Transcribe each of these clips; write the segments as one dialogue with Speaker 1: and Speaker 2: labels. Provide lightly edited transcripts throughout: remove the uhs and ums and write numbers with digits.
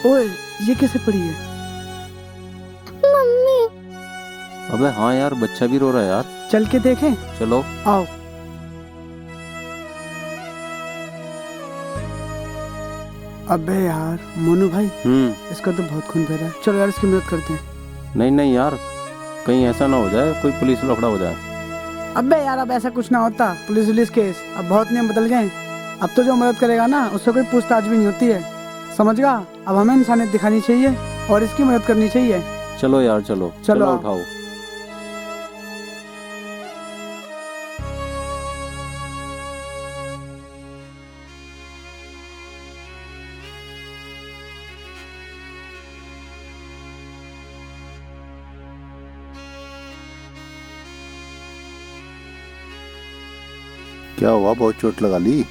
Speaker 1: ओए, ये कैसे पड़ी है?
Speaker 2: मम्मी।
Speaker 3: अबे हाँ यार, बच्चा भी रो रहा है यार।
Speaker 1: चल के देखें।
Speaker 3: चलो।
Speaker 1: आओ। अबे यार मोनू भाई, इसका तो बहुत खून बह रहा है। चलो यार इसकी मदद करते हैं।
Speaker 3: नहीं नहीं यार, कहीं ऐसा ना हो जाए कोई पुलिस लफड़ा हो जाए।
Speaker 1: अबे यार अब ऐसा कुछ ना होता। पुलिस केस अब बहुत नियम बदल गए। अब तो जो मदद करेगा ना उससे कोई पूछताछ भी नहीं होती है, समझ गया? अब हमें इंसानियत दिखानी चाहिए और इसकी मदद करनी चाहिए।
Speaker 3: चलो यार चलो
Speaker 1: चलो आओ।
Speaker 3: उठाओ।
Speaker 4: क्या हुआ, बहुत चोट लगा ली?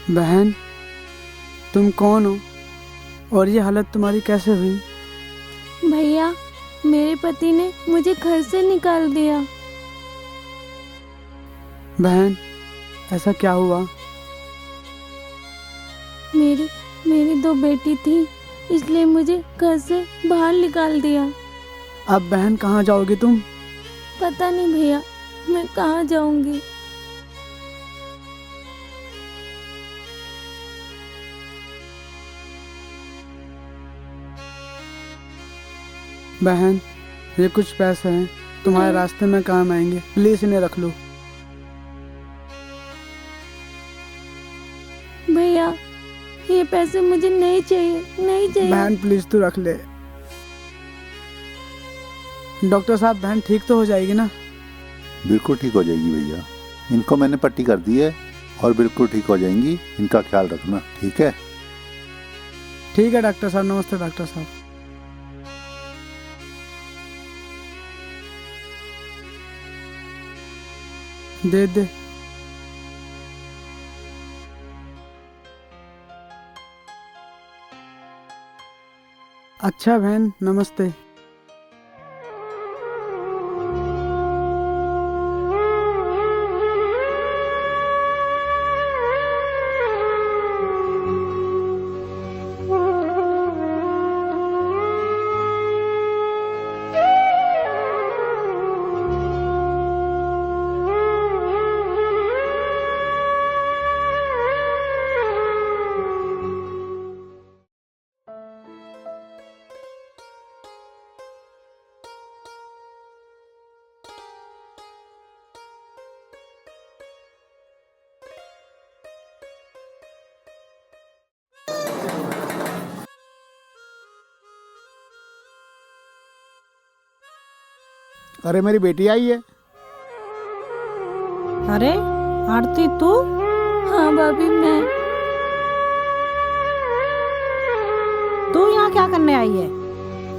Speaker 1: बहन, तुम कौन हो और ये हालत तुम्हारी कैसे हुई?
Speaker 2: भैया, मेरे पति ने मुझे घर से निकाल दिया।
Speaker 1: बहन, ऐसा क्या हुआ?
Speaker 2: मेरी 2 बेटी थी, इसलिए मुझे घर से बाहर निकाल दिया।
Speaker 1: अब बहन कहाँ जाओगी तुम?
Speaker 2: पता नहीं भैया, मैं कहाँ जाऊंगी।
Speaker 1: बहन, ये कुछ पैसे हैं, तुम्हारे रास्ते में काम आएंगे, प्लीज इन्हें रख लो।
Speaker 2: भैया, ये पैसे मुझे नहीं चाहिए, नहीं चाहिए।
Speaker 1: बहन प्लीज तू रख ले। डॉक्टर साहब, बहन ठीक तो हो जाएगी ना?
Speaker 4: बिल्कुल ठीक हो जाएगी भैया, इनको मैंने पट्टी कर दी है और बिल्कुल ठीक हो जाएंगी। इनका ख्याल रखना, ठीक है?
Speaker 1: ठीक है डॉक्टर साहब। नमस्ते डॉक्टर साहब। दे दे। अच्छा बहन, नमस्ते।
Speaker 5: अरे मेरी बेटी आई है।
Speaker 6: अरे आरती, तू?
Speaker 2: हाँ भाभी, मैं।
Speaker 6: तू यहाँ क्या करने आई है?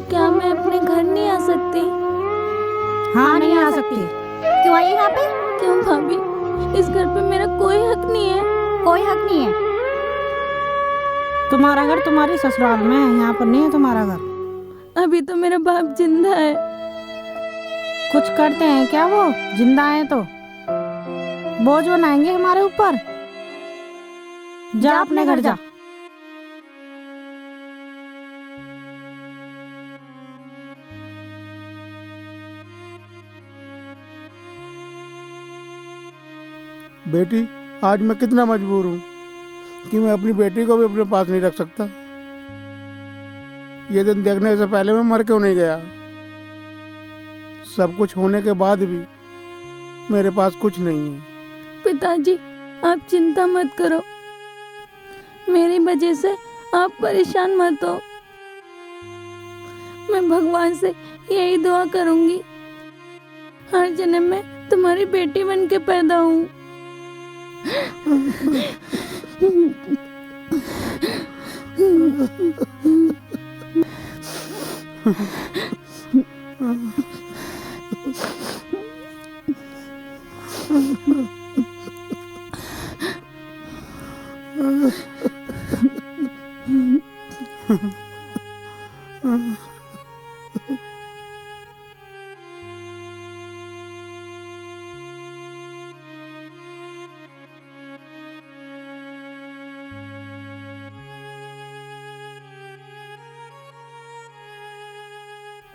Speaker 2: क्या मैं अपने घर नहीं आ सकती?
Speaker 6: हाँ, नहीं आ सकती।
Speaker 7: क्यों आई यहाँ पे?
Speaker 2: क्यों भाभी, इस घर पे मेरा कोई हक नहीं है।
Speaker 7: कोई हक नहीं है।
Speaker 6: तुम्हारा घर तुम्हारी ससुराल में है, यहाँ पर नहीं है तुम्हारा घर।
Speaker 2: अभी तो मेरा बाप जिंदा है।
Speaker 6: कुछ करते हैं क्या वो? जिंदा है तो बोझ बनाएंगे हमारे ऊपर। जा अपने घर जा।
Speaker 5: बेटी, आज मैं कितना मजबूर हूँ कि मैं अपनी बेटी को भी अपने पास नहीं रख सकता। ये दिन देखने से पहले मैं मर क्यों नहीं गया? सब कुछ होने के बाद भी मेरे पास कुछ नहीं है।
Speaker 2: पिताजी, आप चिंता मत करो, मेरी वजह से आप परेशान मत हो। मैं भगवान से यही दुआ करूंगी, हर जन्म में तुम्हारी बेटी बन के पैदा हूँ।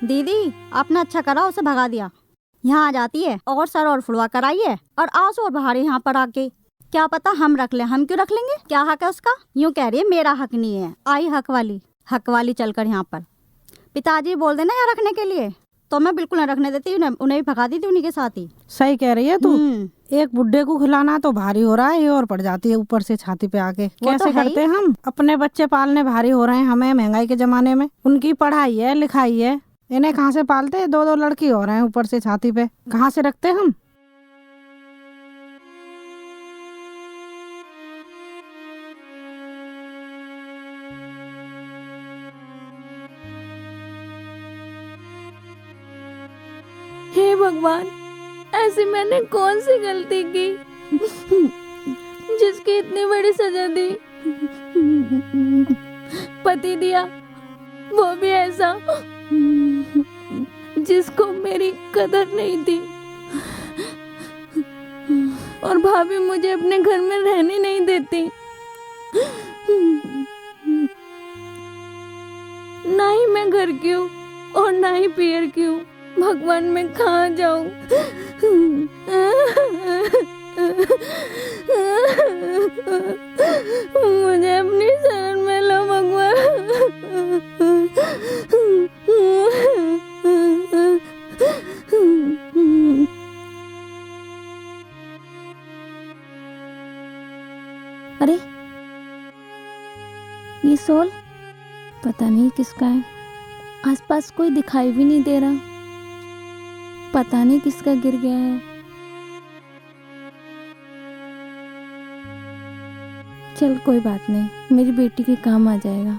Speaker 7: दीदी, आपने अच्छा करा उसे भगा दिया। यहाँ आ जाती है और सर और फुड़वा कराई है और आंसू और बहारे यहाँ पर आके। क्या पता हम रख लें, हम क्यों रख लेंगे? क्या हक है उसका? यूँ कह रही है मेरा हक नहीं है। आई हक वाली चलकर यहाँ पर। पिताजी बोल देना यहाँ रखने के लिए, तो मैं बिल्कुल नहीं रखने देती। उन्हें भी भगा दी थी उन्हीं के साथ ही।
Speaker 6: सही कह रही है तू। एक बुड्ढे को खिलाना तो भारी हो रहा है, ये और पड़ जाती है ऊपर से छाती पे आके। कैसे करते हम? अपने बच्चे पालने भारी हो रहे हैं हमें महंगाई के जमाने में। उनकी पढ़ाई है, लिखाई है, इन्हें कहाँ से पालते? दो लड़की हो रहे हैं ऊपर से छाती पे, कहाँ से रखते हम?
Speaker 2: हे भगवान, ऐसी मैंने कौन सी गलती की जिसकी इतनी बड़ी सजा दी? पति दिया, वो भी ऐसा जिसको मेरी कदर नहीं थी। और भाभी मुझे अपने घर में रहने नहीं देती। ना ही मैं घर की हूँ और ना ही पियर की हूँ। भगवान मैं कहाँ जाऊँ? मुझे अपनी शरण में लो भगवान। अरे ये सोल पता नहीं किसका है। आसपास कोई दिखाई भी नहीं दे रहा। पता नहीं किसका गिर गया है। चल कोई बात नहीं, मेरी बेटी के काम आ जाएगा।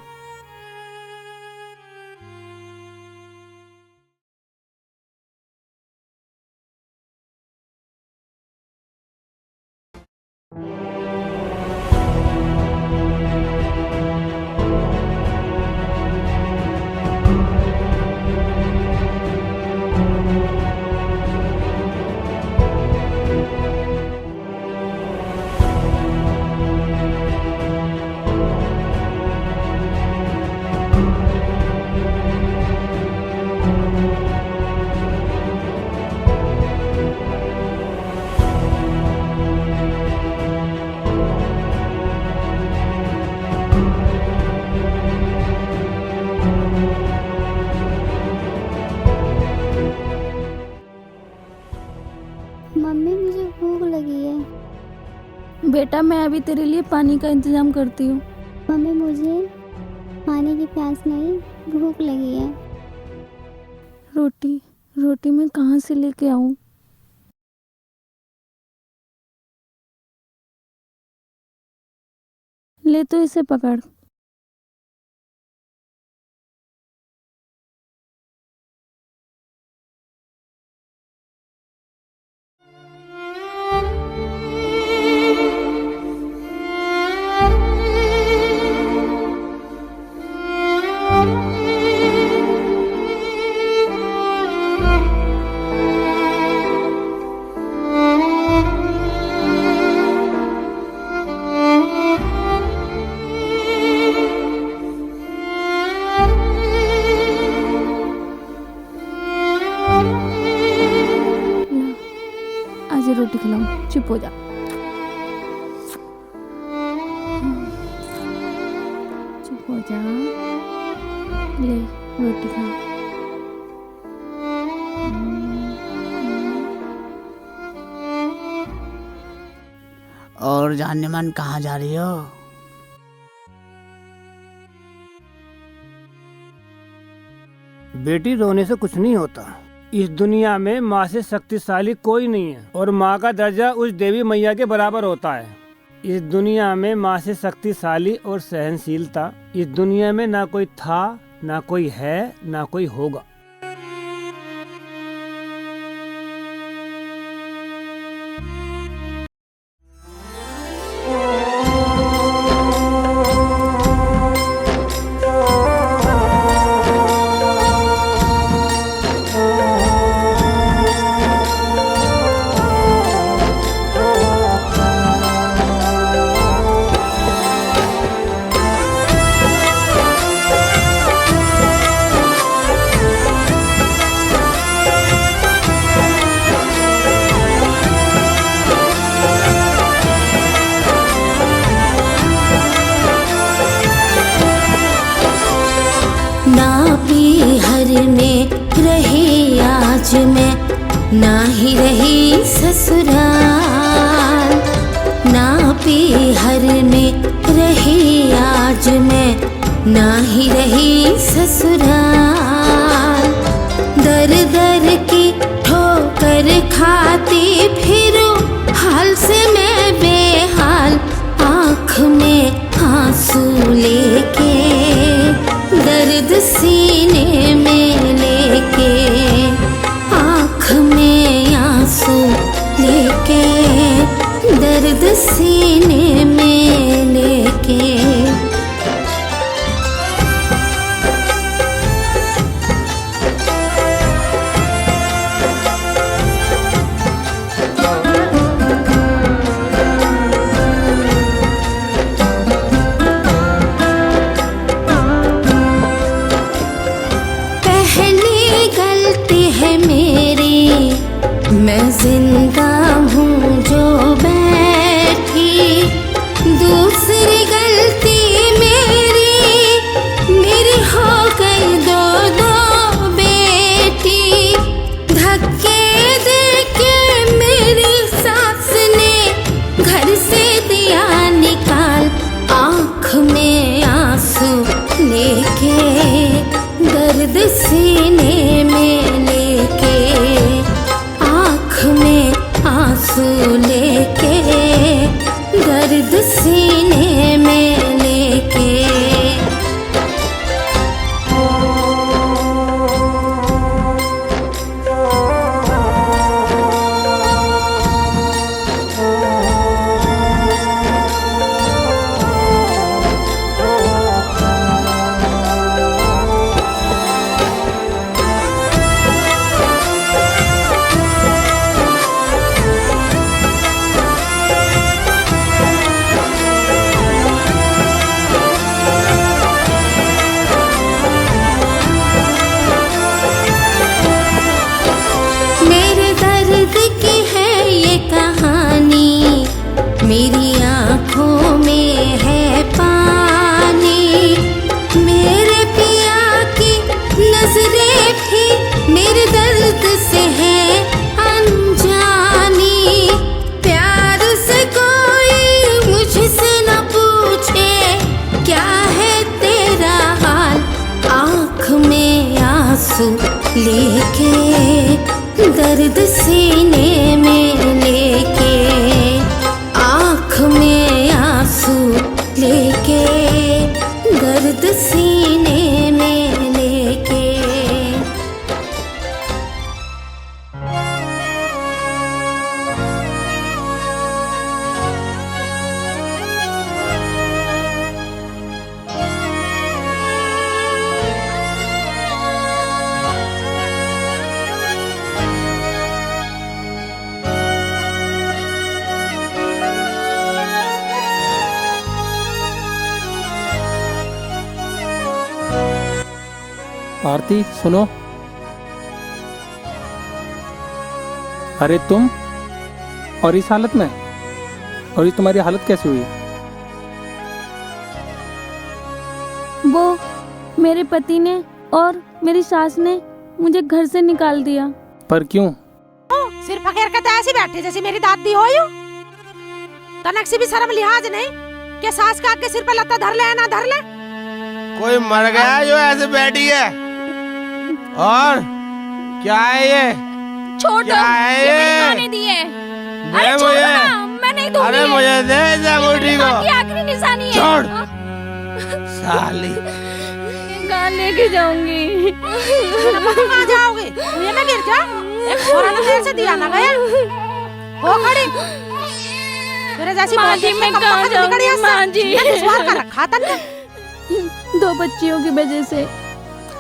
Speaker 7: मम्मी मुझे भूख लगी है।
Speaker 2: बेटा मैं अभी तेरे लिए पानी का इंतजाम करती हूँ।
Speaker 7: मम्मी मुझे पानी की प्यास नहीं, भूख लगी है।
Speaker 2: रोटी मैं कहाँ से लेके आऊँ? ले तो इसे पकड़। आज रोटी खिलाऊं, चुप हो जा। चुप हो जा, ले रोटी खा।
Speaker 1: और जानने मन कहाँ जा रही हो?
Speaker 8: बेटी, रोने से कुछ नहीं होता। इस दुनिया में माँ से शक्तिशाली कोई नहीं है और माँ का दर्जा उस देवी मैया के बराबर होता है। इस दुनिया में माँ से शक्तिशाली और सहनशीलता इस दुनिया में ना कोई था, ना कोई है, ना कोई होगा।
Speaker 9: में रही आज मैं, ना ही रही ससुराल। ना पीहर में रही आज मैं, ना ही रही ससुराल। दर दर की ठोकर खाती फिरूं, हाल से मैं बेहाल। आँख में आंसू लेके, दर्द सीने में लेके, आँख में आंसू लेके, दर्द सीने में लेके। मैं जिंदा हूँ जो बैठी, दूसरी गलती मेरी हो गई दो दो बेटी। धक्के देके मेरी सास ने घर से दिया निकाल। आँख में आंसू लेके, दर्द सीने में लेके, में आंसू लेके, दर्द सीने में लेके। मेरी आँखों में है पानी, मेरे पिया की नजरें भी मेरे दर्द से है अनजानी। प्यार से कोई मुझसे न पूछे क्या है तेरा हाल। आँख में आंसू लेके, दर्द सीने में लेके, आँख में आंसू लेके, दर्द सीने में लेके।
Speaker 3: आरती सुनो। अरे तुम, और इस हालत में, और ये तुम्हारी हालत कैसी हुई?
Speaker 2: वो मेरे पति ने और मेरी सास ने मुझे घर से निकाल दिया।
Speaker 3: पर क्यों?
Speaker 6: सिर पकड़ के तो ऐसे बैठे जैसे मेरी दादी हो यूं। तनक से भी शर्म लिहाज नहीं कि सास का आके सिर पे लत्ता धर ले ना धर ले।
Speaker 10: कोई मर गया जो ऐसे बैठी है? और क्या है ये?
Speaker 2: छोड़ दो,
Speaker 10: क्या है
Speaker 2: ये मैंने
Speaker 10: ये?
Speaker 2: खाने दिए।
Speaker 10: दे
Speaker 2: अरे छोड़ो
Speaker 10: मुझे।
Speaker 2: ना, मैं नहीं दूंगी।
Speaker 10: अरे मुझे दे इस अंगूठी को।
Speaker 2: की आखिरी निशानी है।
Speaker 10: छोड़। साली।
Speaker 2: कहाँ लेके जाऊंगी?
Speaker 6: कहाँ जाओगे? मुझे ना गिर जा। एक थोड़ा ना देर से दिया ना गया। हो खड़ी। मेरे जैसी
Speaker 2: माँ जी, मैं कहाँ जाऊंगी? माँ जी,
Speaker 6: विश्वास कर रखा था ना।
Speaker 2: 2 बच्चियों की वजह से।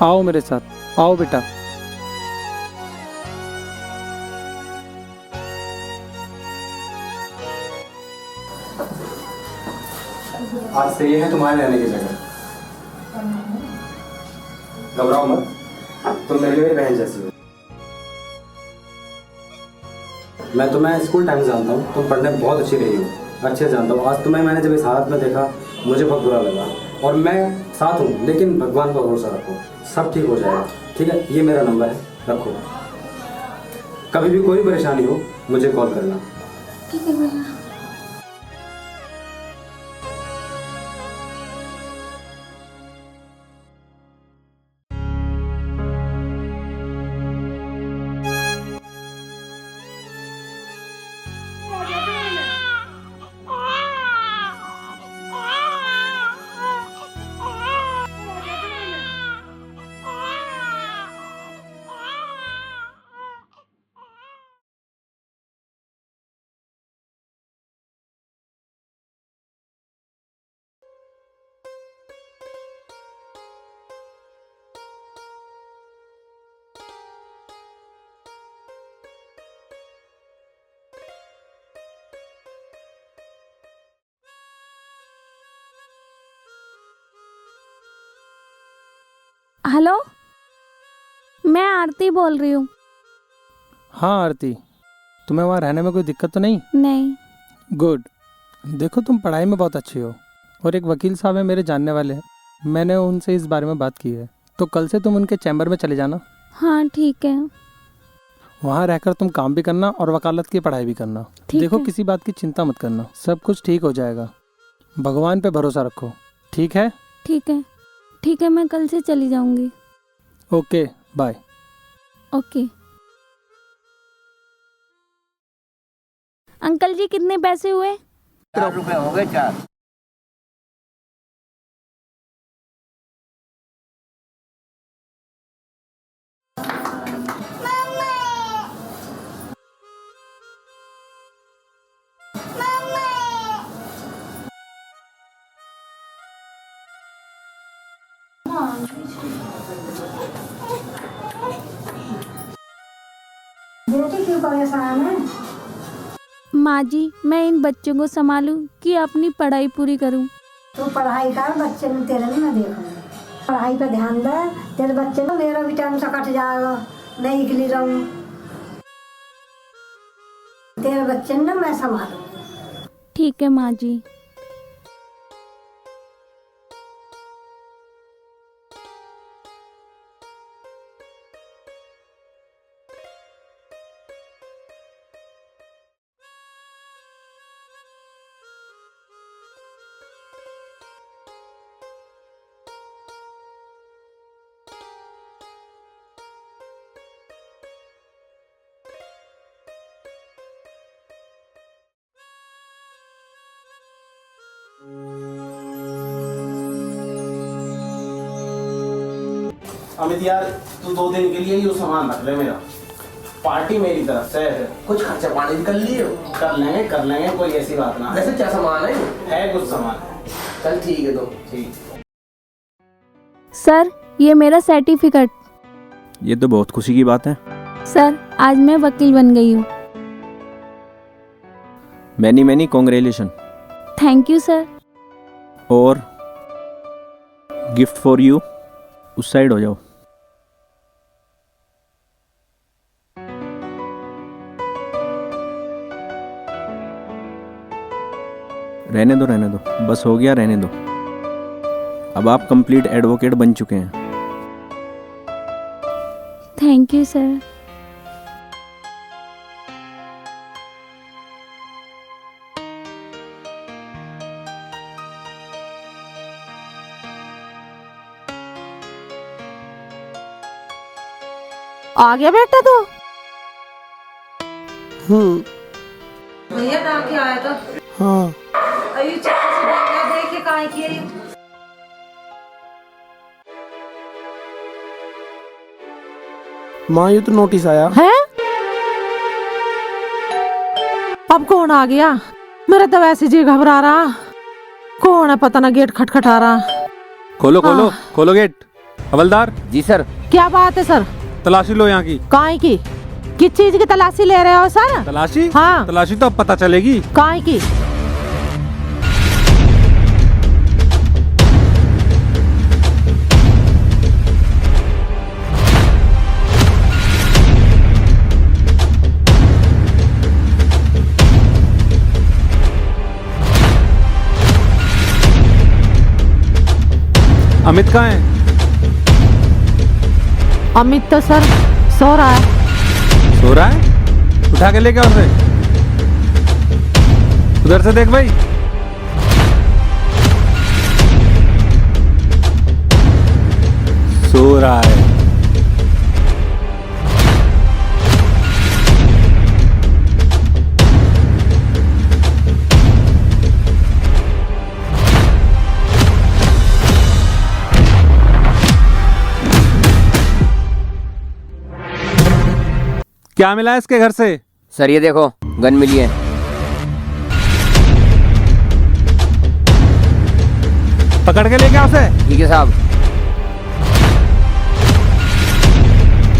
Speaker 3: आओ मेरे साथ, आओ बेटा।
Speaker 11: आज से ये है तुम्हारे रहने की जगह। घबराओ मत, तुम मेरे लिए बहन जैसी हो। मैं तुम्हें स्कूल टाइम से जानता हूँ, तुम पढ़ने में बहुत अच्छी रही हो, अच्छे जानता हूँ। आज तुम्हें मैंने जब इस हालत में देखा मुझे बहुत बुरा लगा, और मैं साथ हूँ, लेकिन भगवान पर भरोसा रखो, सब ठीक हो जाएगा। ठीक है, ये मेरा नंबर है, रखो। कभी भी कोई परेशानी हो मुझे कॉल करना।
Speaker 2: ठीक है भैया। हेलो, मैं आरती बोल रही हूँ।
Speaker 3: हाँ आरती, तुम्हें वहाँ रहने में कोई दिक्कत तो नहीं?
Speaker 2: नहीं।
Speaker 3: गुड। देखो तुम पढ़ाई में बहुत अच्छी हो, और एक वकील साहब है मेरे जानने वाले हैं, मैंने उनसे इस बारे में बात की है, तो कल से तुम उनके चैम्बर में चले जाना।
Speaker 2: हाँ ठीक है।
Speaker 3: वहाँ रहकर तुम काम भी करना और वकालत की पढ़ाई भी करना। देखो किसी बात की चिंता मत करना, सब कुछ ठीक हो जाएगा, भगवान पे भरोसा रखो। ठीक है?
Speaker 2: ठीक है, ठीक है, मैं कल से चली जाऊंगी।
Speaker 3: Okay, bye.
Speaker 2: Okay. Uncle ji, कितने पैसे हुए?
Speaker 10: 4 रुपए हो गए, 4।
Speaker 2: माँ जी, मैं इन बच्चों को संभालूं कि अपनी पढ़ाई पूरी करूं?
Speaker 12: तू पढ़ाई कर, बच्चे में तेरे नहीं मैं देखूंगी। पढ़ाई पे ध्यान दे, तेरे बच्चे को मेरा भी टाइम से कट जाएगा, मैं निकली रहूं। तेरे बच्चे ने मैं संभालूंगी।
Speaker 2: ठीक है माँ जी।
Speaker 11: अमित यार, तू 2 दिन के लिए ही वो सामान रख ले मेरा, पार्टी मेरी तरफ से है। कुछ खर्चा पानी कर लिए? कर लेंगे, कोई ऐसी बात ना। वैसे क्या सामान है कुछ सामान। चल ठीक है, तो ठीक।
Speaker 2: सर, ये मेरा सर्टिफिकेट।
Speaker 13: ये तो बहुत खुशी की बात है।
Speaker 2: सर, आज मैं वकील बन गई हूँ।
Speaker 13: Many congratulation.
Speaker 2: Thank you sir.
Speaker 13: और गिफ्ट फॉर यू, उस साइड हो जाओ। रहने दो, बस हो गया, रहने दो। अब आप कंप्लीट एडवोकेट बन चुके हैं।
Speaker 2: Thank you sir.
Speaker 6: आ गया बेटा तो।
Speaker 5: भैया
Speaker 6: ना के आया था।
Speaker 5: हाँ
Speaker 6: अभी देखिए कहाँ की है।
Speaker 5: माँ ये तो नोटिस आया
Speaker 6: है। अब कौन आ गया? मेरा तो वैसे जी घबरा रहा। कौन है पता ना, गेट खटखटा रहा।
Speaker 13: खोलो खोलो खोलो गेट। हवलदार
Speaker 10: जी सर।
Speaker 6: क्या बात है सर?
Speaker 13: तलाशी लो यहाँ की।
Speaker 6: काहे की? किस चीज की तलाशी ले रहे हो सर?
Speaker 13: तलाशी?
Speaker 6: हाँ।
Speaker 13: तलाशी तो अब पता चलेगी।
Speaker 6: काहे की?
Speaker 13: अमित कहाँ है?
Speaker 6: अमित तो सर सो रहा है।
Speaker 13: सो रहा है? उठा के लेके उसे। उधर से देख भाई। सो रहा है। क्या मिला है इसके घर से?
Speaker 10: सर ये देखो गन मिली है।
Speaker 13: पकड़ के लेके उसे।
Speaker 10: ठीक है साहब।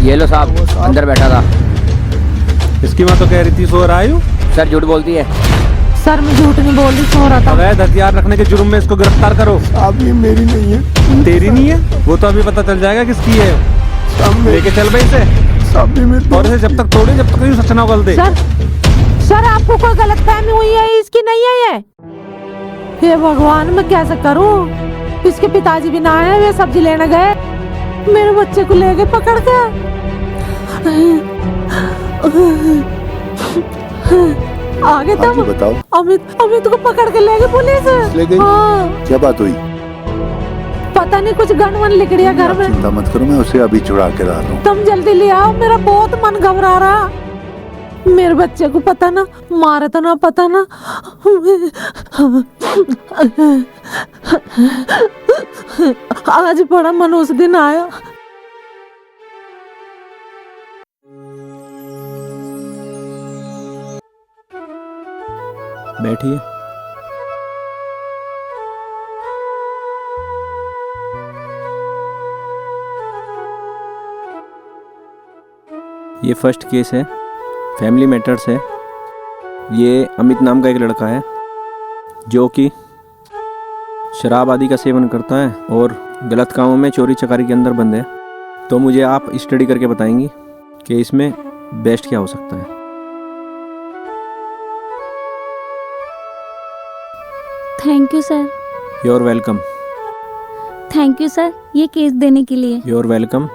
Speaker 10: ये लो साहब, अंदर बैठा था।
Speaker 13: इसकी माँ तो कह रही थी सो रहा है।
Speaker 10: सर झूठ बोलती है।
Speaker 6: सर मैं झूठ नहीं बोल रही, सो रहा था।
Speaker 13: अवैध हथियार रखने के जुर्म में इसको गिरफ्तार करो।
Speaker 5: साहब ये मेरी नहीं है।
Speaker 13: तेरी नहीं है? वो तो अभी पता चल जाएगा किसकी है। लेके चल भाई इसे। और इसे जब तक तोड़े जब तक सच ना उगल दे।
Speaker 6: सर आपको कोई गलतफहमी हुई है? इसकी नहीं है ये। हे भगवान मैं कैसे करूं? इसके पिताजी भी ना आए, वे सब्जी लेने गए, मेरे बच्चे को ले गए पकड़ के। आगे तब
Speaker 4: बताओ।
Speaker 6: अमित को पकड़ के ले गए पुलिस।
Speaker 4: ले गई?
Speaker 6: हाँ।
Speaker 4: क्या बात हुई?
Speaker 6: पता नहीं कुछ गन वन लिख दिया घर में।
Speaker 4: चिंता मत करो, मैं उसे अभी छुड़ा के ला रहा हूँ।
Speaker 6: तुम जल्दी ले आओ, मेरा बहुत मन घबरा रहा। मेरे बच्चे को पता ना मारे तो ना पता ना। आज बड़ा मन उस दिन आया।
Speaker 13: बैठिए।
Speaker 14: ये फर्स्ट केस है, फैमिली मैटर्स है। ये अमित नाम का एक लड़का है जो कि शराब आदि का सेवन करता है और गलत कामों में, चोरी चकारी के अंदर बंद है। तो मुझे आप स्टडी करके बताएंगी कि इसमें बेस्ट क्या हो सकता है।
Speaker 2: Thank you sir.
Speaker 14: You are welcome.
Speaker 2: Thank you sir ये केस देने के लिए।
Speaker 14: You are welcome.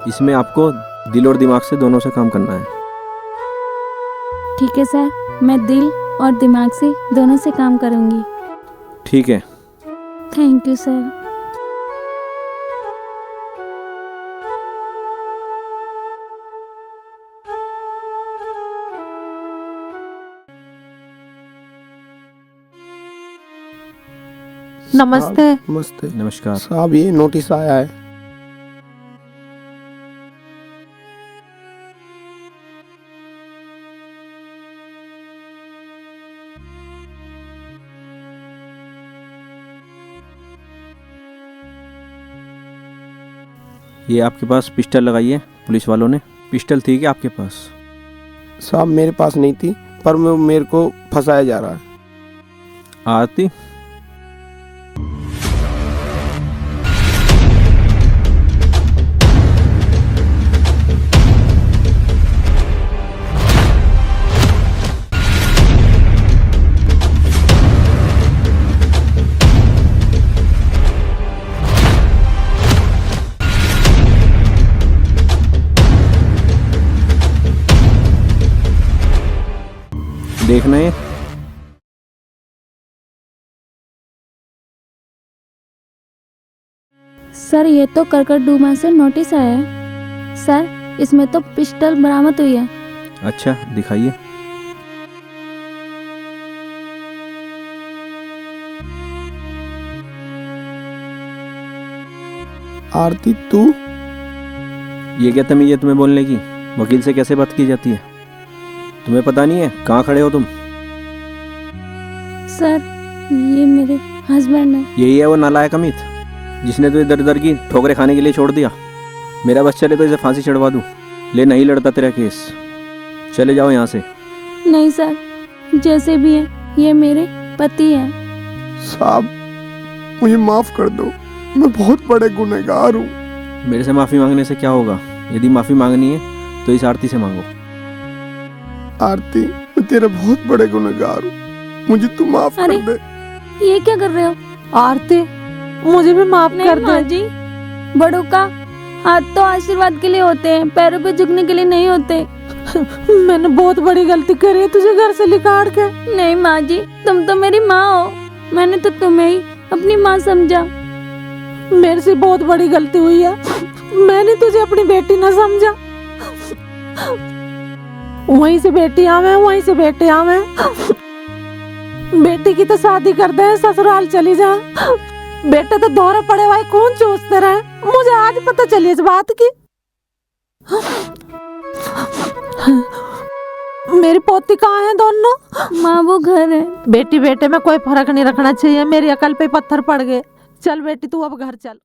Speaker 14: इसमें आपको दिल और दिमाग से दोनों से काम करना है।
Speaker 2: ठीक है सर, मैं दिल और दिमाग से दोनों से काम करूंगी।
Speaker 14: ठीक है।
Speaker 2: Thank you sir.
Speaker 6: नमस्ते।
Speaker 5: नमस्ते।
Speaker 14: नमस्कार
Speaker 5: साहब ये नोटिस आया है।
Speaker 14: ये आपके पास पिस्टल लगाई है पुलिस वालों ने? पिस्टल थी क्या आपके पास?
Speaker 5: साहब मेरे पास नहीं थी, पर मेरे को फंसाया जा रहा है।
Speaker 14: आती देखना है।
Speaker 2: सर ये तो करकट डूमा से नोटिस आया है। सर इसमें तो पिस्टल बरामद हुई है।
Speaker 14: अच्छा दिखाइए।
Speaker 5: आरती तू
Speaker 14: ये क्या तमीज़ है तुम्हें बोलने की? वकील से कैसे बात की जाती है? तुम्हें पता नहीं है कहाँ खड़े हो तुम?
Speaker 2: सर ये मेरे हस्बैंड है।
Speaker 14: यही है वो नालायक अमित जिसने तुझे दर दर की ठोकरें खाने के लिए छोड़ दिया। मेरा बस चले तो इसे फांसी चढ़वा दूँ। ले नहीं लड़ता तेरा केस, चले जाओ यहाँ से।
Speaker 2: नहीं सर, जैसे भी है ये मेरे पति हैं।
Speaker 5: साहब मुझे माफ कर दो, मैं बहुत बड़े गुनहगार हूँ।
Speaker 14: मेरे से माफ़ी मांगने से क्या होगा? यदि माफ़ी मांगनी है तो इस आरती से मांगो।
Speaker 5: आरती मैं तेरे बहुत बड़े गुनहगार हूँ, मुझे तू माफ कर दे।
Speaker 2: ये क्या कर रहे हो?
Speaker 6: आरती मुझे भी माफ कर दे।
Speaker 2: माँ जी, बड़ों का हाथ तो आशीर्वाद के लिए होते हैं, पैरों पे झुकने के लिए नहीं होते।
Speaker 6: मैंने बहुत बड़ी गलती करी है तुझे घर से निकाल के।
Speaker 2: नहीं माँ जी, तुम तो मेरी माँ हो, मैंने तो तुम्हें ही अपनी माँ समझा।
Speaker 6: मेरे से बहुत बड़ी गलती हुई है, मैंने तुझे अपनी बेटी न समझा। वहीं से बेटी आवे, वहीं से बेटे आवे। बेटी की तो शादी कर दे, ससुराल चली जा। बेटे तो दौरे पड़े हुए कौन चूसते रहे। मुझे आज पता चली इस बात की। मेरी पोती कहाँ है दोनों?
Speaker 2: माँ वो घर है।
Speaker 6: बेटी बेटे में कोई फर्क नहीं रखना चाहिए, मेरी अकल पे पत्थर पड़ गए। चल बेटी तू अब घर चल।